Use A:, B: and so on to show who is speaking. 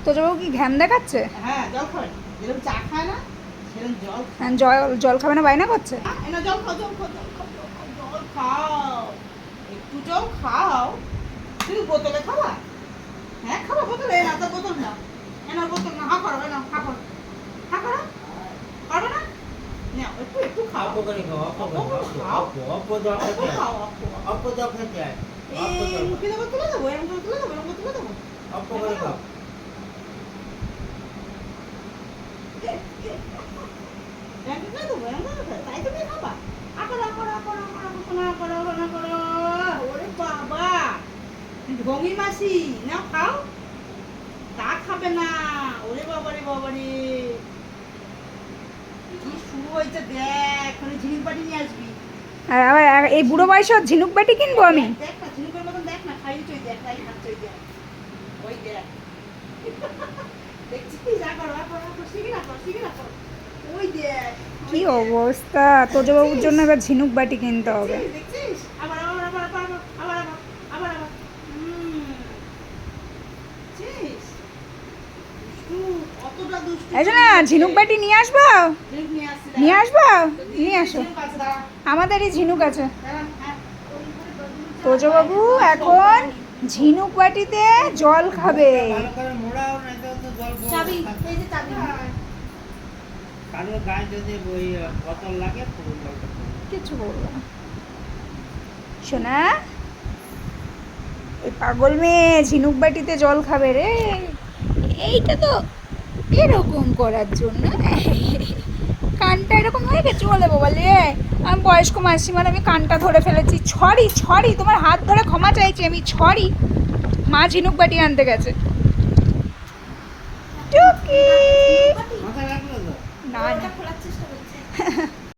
A: তোজবাবু কি ঘ্যাম দেখাচ্ছে?
B: হ্যাঁ, জল খাবে। যেরকম চা খায় না সেরকম
A: জল খাবে না, বায়না করছে।
B: জল খাও, জল খাও, জল খাও, জল খাও, জল খাও, একটু জল খাও। তুমি বোতলে খাবা? হ্যাঁ খাবা বোতলে, না তো বোতল না, এনার বোতল না। হা করো, না হা করো, হা করো, পারবে না? নাও একটু একটু খাও।
C: অল্প করে খাও, অল্প করে খাও, অল্প জল খেতে হয়, অল্প জল খেতে হয়,
B: এই মুখে দেবো, তুলে দেবো, এরকম করে তুলে দেবো, এরকম করে তুলে দেবো।
C: অল্প করে খাও।
B: এরকম করে দেবো, এরকম করে দেবো, তাই তুমি খাবা। হা করো, হা করো, হা করো, হা করো, হা করো, হা করো। ওরে বাবা, ঢঙি মাসি, নাও খাও। তা খাবে না। ওরে বাবারে বাবারে, কি শুরু হয়েছে দেখ। ঝিনুক বাটি নিয়ে আসবি।
A: আর আবার এই বুড়ো বয়সে ঝিনুক বাটি কিনবো আমি?
B: দেখ না, ঝিনুকের মতন দেখ না, খাই চই দেখ, খাই খাচ্ছই দেখ। ওই দেখ, দেখছিস? যা করো, শিখে না কর, শিখে না কর। ওই দেখ
A: কি অবস্থা! তোজবাবুর জন্য এবার ঝিনুক বাটি কিনতে হবে।
B: দেখছিস? আবার আবার আবার আবার আবার আবার আবার আবার। দেখছিস? দুষ্টু, কতটা দুষ্টু।
A: এই যে না, ঝিনুক বাটি নিয়ে আসবো,
B: ঝিনুক নিয়ে আসছি,
A: নিয়ে
B: দাঁড়া।
A: আসবো, নিয়ে আসো।
B: ঝিনুক আছে, দাঁড়া।
A: আমাদেরই ঝিনুক আছে।
B: দাঁড়া, হ্যাঁ।
A: তোজবাবু এখন ঝিনুক বাটিতে জল খাবে।
C: ভালো করে মোড়াও, না তো জল
B: চাবি, এই যে চাবি।
C: কারোর গায়ে যদি ওই বোতল লাগে পুরো জলটা পড়বে।
A: কিছু বলবো না। শোনা, এই পাগল মেয়ে ঝিনুক বাটিতে জল খাবে রে। এইটা তো এরকম করার জন্য কানটা এরকম হয়ে গেছে বলে বাবা লে। আমি বয়স্ক মাসিমার, আমি কানটা ধরে ফেলেছি। ছড়ি ছড়ি, তোমার হাত ধরে ক্ষমা চাইছি আমি। ছড়ি, মা ঝিনুক বাটি আনতে গেছে। টুকি
C: মাথায় লাগলো তো?
A: না না,
B: খোলা